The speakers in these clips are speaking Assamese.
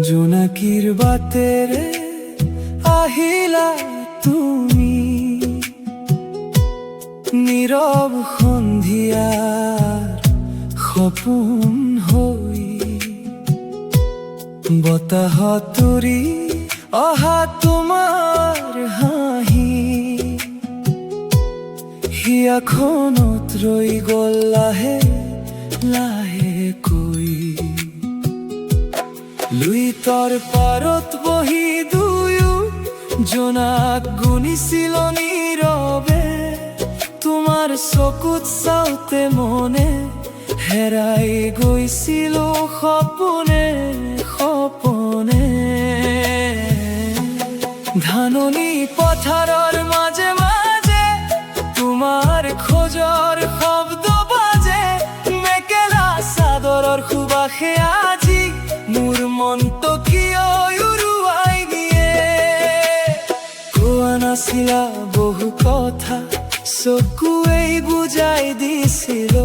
জোনাকিৰ বাটেৰে আহিলা তুমি, নীৰৱ সন্ধিয়াৰ সপোন হৈ। বতাহত উৰি অহা তোমাৰ হাঁহি, হিয়াখনত ৰৈ গ'ল লাহে লাহেকৈ। লুইতৰ পাৰত বহি দুয়ো জোনাক গুনিছিল নীৰৱে। তোমাৰ চকুত চাওঁতে মনে হেৰাই গৈছিলো সপোনে সপোনে। ধাননি পথাৰৰ মাজে মাজে তোমাৰ খোজৰ শব্দ বাজে। মেখেলা চাদৰৰ সুবাসে আজি মোৰ মনটো কিয় উৰুৱাই দিয়ে। কোৱা নাছিলা বহু কথা, চকুৱেই বুজাই দিছিল।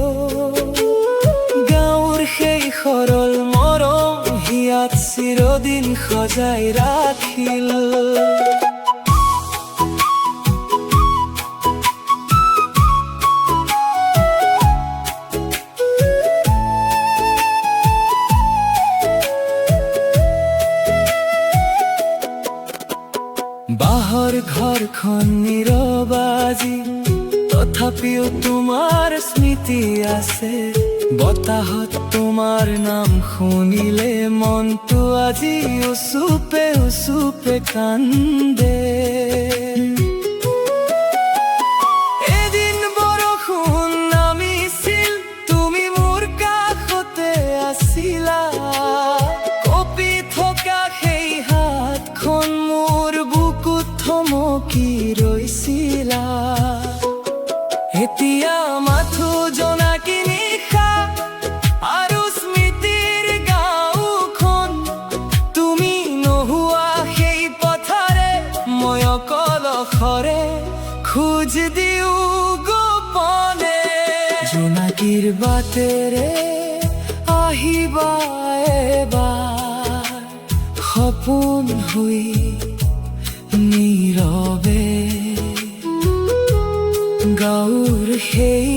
গাঁৱৰ সেই সৰল মৰম হিয়াত চিৰদিন সজাই ৰাখিল। বাঁহৰ ঘৰখন নীৰৱ আজি, তথাপিও তোমাৰ স্মৃতি আছে। বতাহত তোমাৰ নাম শুনিলে মনটো আজি উচুপে উচুপে কান্দে। এদিন বৰষুণ নামিছিল, তুমি মোৰ কাষতে আছিলা। কঁপি থকা সেই হাতখন মোৰ বুকুত থমকি ৰৈছিলা। এতিয়া মাথো জোনাকী নিশা আৰু স্মৃতিৰ গাঁওখন। তুমি নোহোৱা সেই পথাৰে মই অকলশৰে খোজ দিওঁ গোপনে। জোনাকীৰ বাটেৰে আহিবা এবাৰ সপোন হৈ নীৰৱে। গাঁৱৰ সেই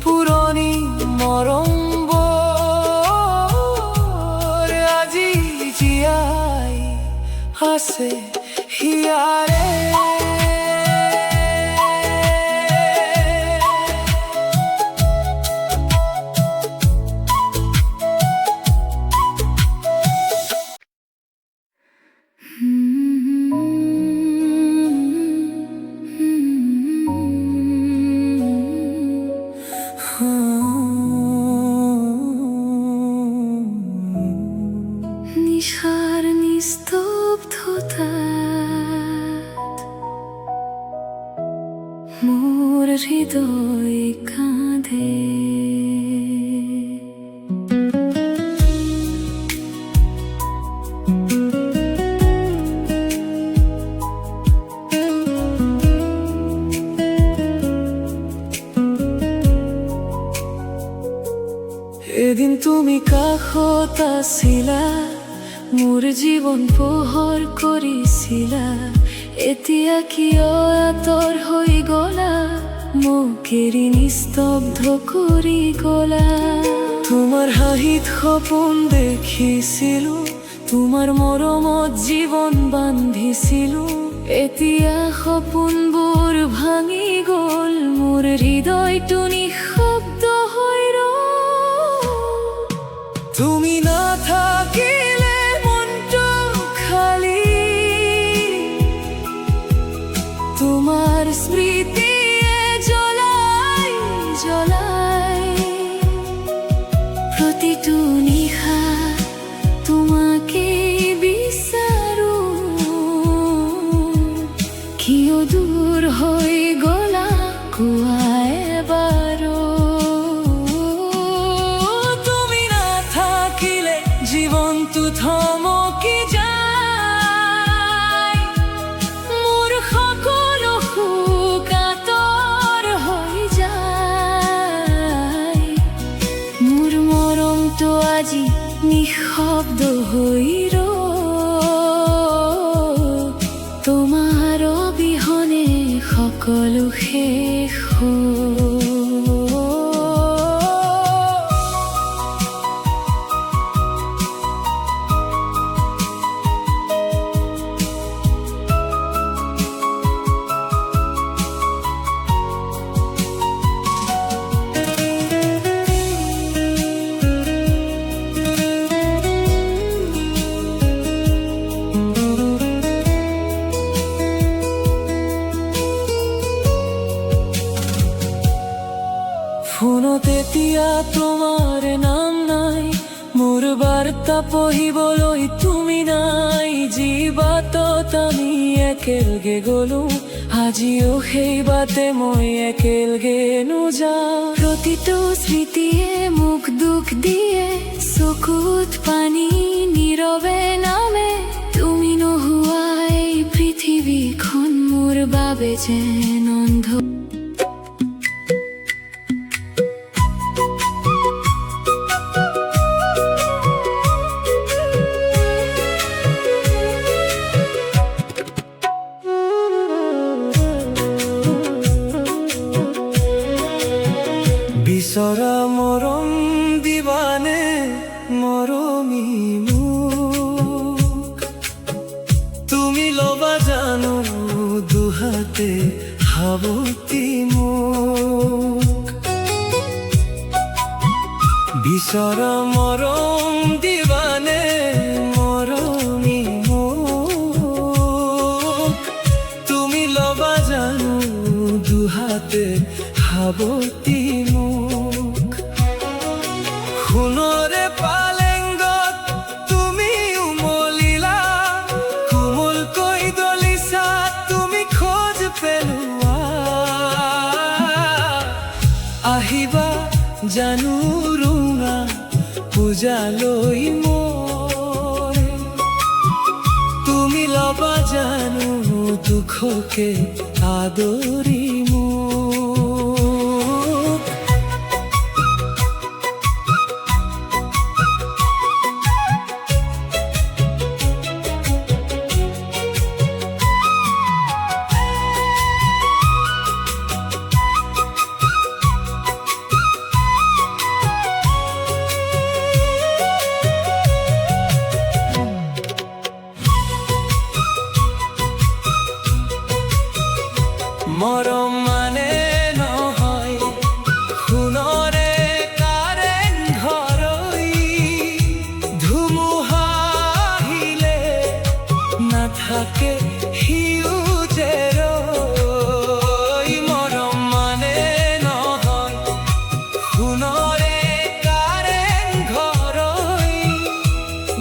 পুৰণি মৰমবোৰ আজি জীয়াই আছে হিয়াৰে। নিশাৰ নিস্তব্ধতাত মোৰ হৃদয় কাঁদে। এদিন তুমি কাষত আছিলা, মোৰ জীৱন পোহৰ কৰিছিলা। এতিয়া কিয় আঁতৰ হৈ গলা, মোক এৰি নিস্তব্ধ কৰি গলা। তোমাৰ হাঁহিত সপোন দেখিছিলো, তোমাৰ মৰমত জীৱন বান্ধিছিলো। এতিয়া সপোনবোৰ ভাঙি গ'ল, মোৰ হৃদয়টো নিঃশব্দ হৈ ৰ'ল। তুমি নাথাকিলে মনটো খালী, তোমাৰ স্মৃতিয়ে জ্বলাই জ্বলাই। প্ৰতিটো নিশা তোমাকে বিচাৰো, কিয় দূৰ হৈ গলা কোৱা এবাৰো। জীৱনটো থমকি যায়, মোৰ সকলো সুখ আঁতৰ হৈ যায়। মোৰ মৰমটো আজি নিঃশব্দ হৈ তোমাৰ অবিহনে সকলো শেষ ফোনত এতিয়া তোমাৰ নাম নাই, মোৰ বাৰ্তা পঢ়িবলৈ তুমি নাই। যি বাটত আমি একেলগে গলো, আজিও সেই বাটে মই একেলগে নোযাওঁ। প্ৰতিটো স্মৃতিয়ে মোক দুখ দিয়ে, চকুত পানী নীৰৱে নামে। তুমি নোহোৱা এই পৃথিৱীখন মোৰ বাবে যেন অন্ধ। বিচৰা মৰম দিবানে মৰমী মোক, তুমি ল'বা জানো দুহাতে সাৱটি মোক। বিচৰা মৰম দিবানে মৰমী মোক, তুমি ল'বা জানো দুহাতে সাৱটি মোক। সোণৰে পালেংগত তুমি উমলিলা, কোমলকৈ দলিছা তুমি খোজ পেলোৱা। আহিবা জানো ৰুঙা পূজালৈ মোৰ, তুমি ল'বা জানো দুখকে আদৰি মোক। মৰম মানে নহয় সোণৰে কাৰেং ঘৰৈ, ধুমুহা আহিলে নাথাকে সেউজেৰৈ। মৰম মানে নহয় সোণৰে কাৰেং ঘৰৈ,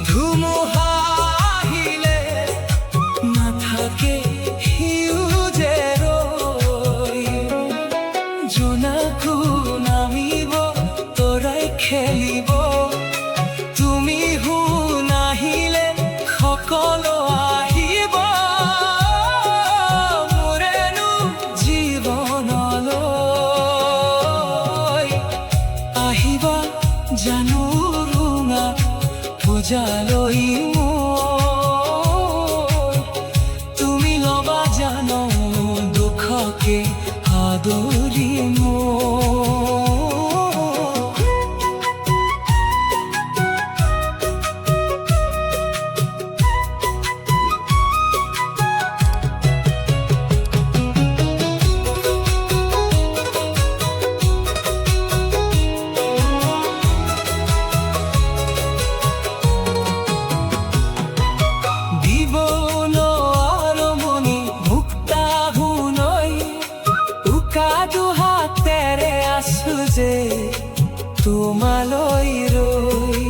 ধুমুহা আহিলে নাথাকে জোনাকো নামিব তৰাই খেলিব, তুমি নাহিলে সকলো আহিব মোৰেনো জীৱনলৈ। আহিবা জানো ৰুঙা পূজালৈ মোৰ, তুমি ল'বা জানো দুখকে আদৰি মোক। দিব নোৱাৰমণি মুক্তা শুনৈ, উকা দুহাতেৰে আছো যে তোমালৈ ৰৈ।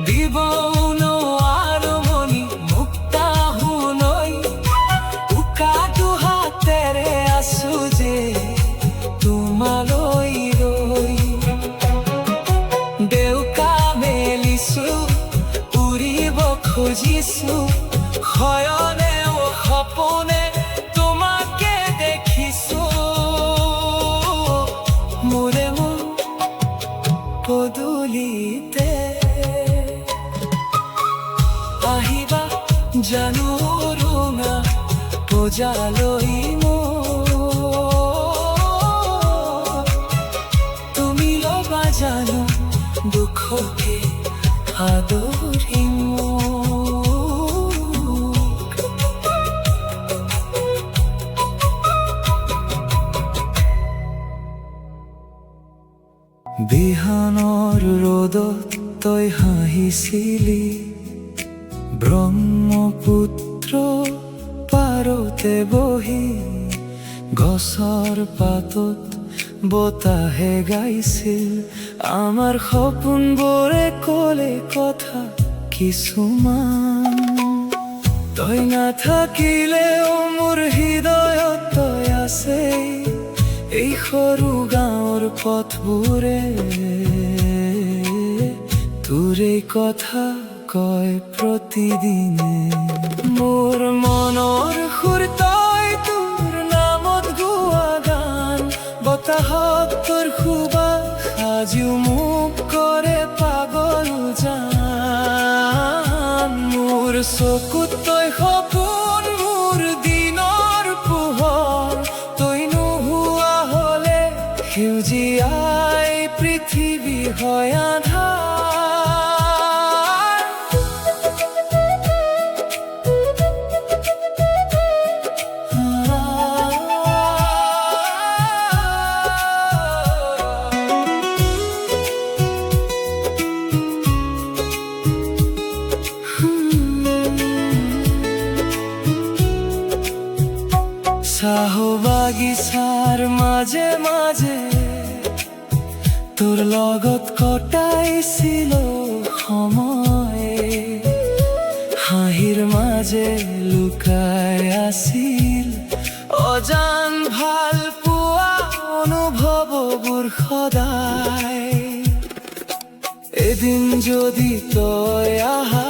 দিব নোৱাৰমণি মুক্তা শুনৈ, উকা দুহাতেৰে আছো যে তোমালৈ ৰৈ। ডেউকা মেলিছো উৰিব খুজিছো, শয়নে সপোনে তোমাকে দেখিছো। মোৰে মন পদূলিতে জানো ৰঙা বোঝালই তুমি বাজানো দুঃখকে আদৰি বিহানৰ ৰ'দত তই হাঁহিছিলি ব্ৰহ্মপুত্ৰ পাৰতে বহি গছৰ পাতত বতাহে গাইছিল আমাৰ সপোনবোৰে ক'লে কথা কিছুমান তই নাথাকিলেও মোৰ হৃদয়ত তই আছেই এই সৰু গাঁৱৰ পথবোৰে তোৰে কথা কয় প্ৰতিদিনে মোৰ মনৰ সুৰ তই তোৰ নামত গোৱা গান বতাহত তোৰ সুবাস আজিও মোক কৰে পাগল জান মোৰ চকুত তই সপোন মোৰ দিনৰ পোহৰ তই নোহোৱা হলে সেউজীয়াই পৃথিৱী হয় আন্ধাৰ চাহ বাগিচাৰ মাজে মাজে তোৰ লগত কটাইছিলো সময় হাঁহিৰ মাজে লুকাই আছিল অজান ভাল পোৱা অনুভৱবোৰ সদায় এদিন যদি তই আহা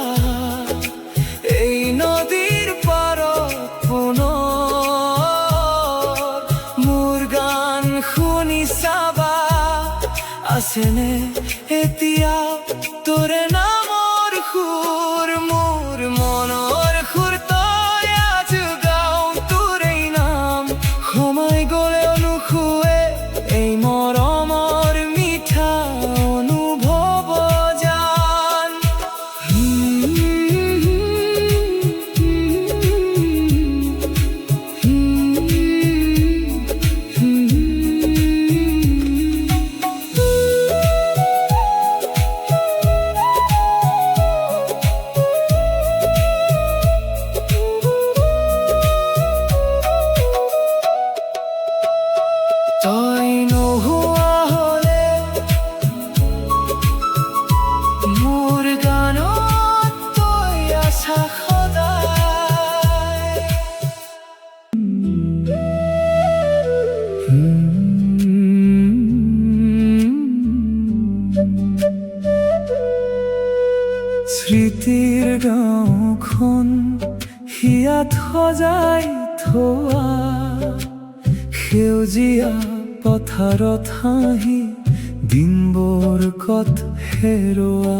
এই নদীৰ পাৰত পুনৰ আছেনে এতিয়া তোৰে নামৰ সুৰ মোৰ মনৰ সুৰ তই আজ গাওঁ তোৰেই নাম সময় গ'লেও নুশুৱে এই মৰমৰ মিঠা অনুভৱ জান তই নোহোৱা হলে মোৰ গানত তই আছা সদায় স্মৃতিৰ গাঁওখন হিয়াত সজাই থোৱা সেউজীয়া পথাৰত হাঁহি দিনবোৰ কত হেৰুৱা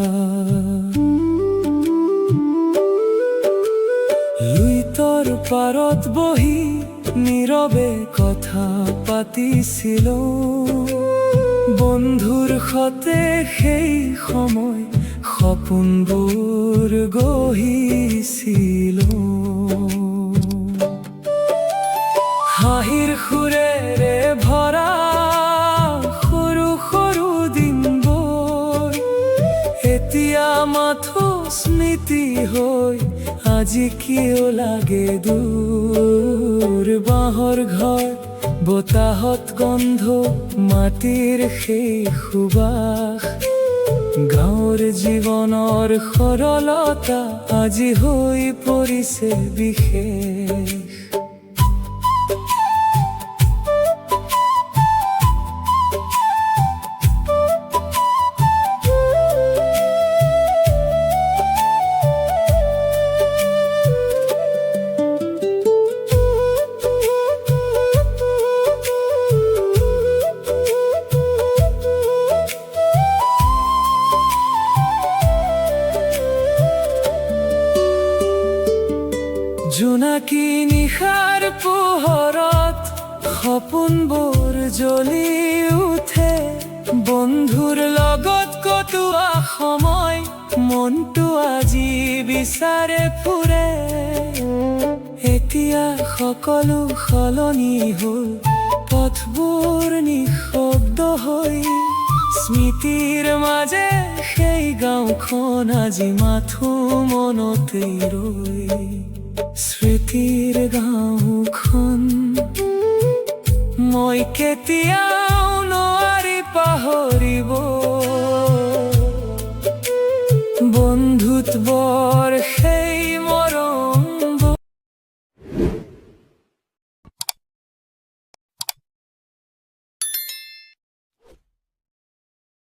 লুইতৰ পাৰত বহি নীৰৱে কথা পাতিছিলো বন্ধুৰ সতে সেই সময় সপোনবোৰ গঢ়িছিলো হাঁহিৰ সুৰেৰে ভৰা সৰু সৰু দিনবোৰ এতিয়া মাথো স্মৃতি হৈ আজি কিয় লাগে দূৰ বাঁহৰ ঘৰ বতাহত গন্ধ মাটিৰ সেই সুবাস গাঁৱৰ জীৱনৰ সৰলতা আজি হৈ পৰিছে বিশেষ জোনাকী নিশাৰ পোহৰত সপোনবোৰ জ্বলি উঠে বন্ধুৰ লগত কটোৱা সময় মনটো আজি বিচাৰে ফুৰে এতিয়া সকলো সলনি হ'ল পথবোৰ নিঃশব্দ হৈ স্মৃতিৰ মাজে সেই গাঁওখন আজি মাথো মনতেই ৰৈ স্মৃতিৰ গাঁওখন মই কেতিয়া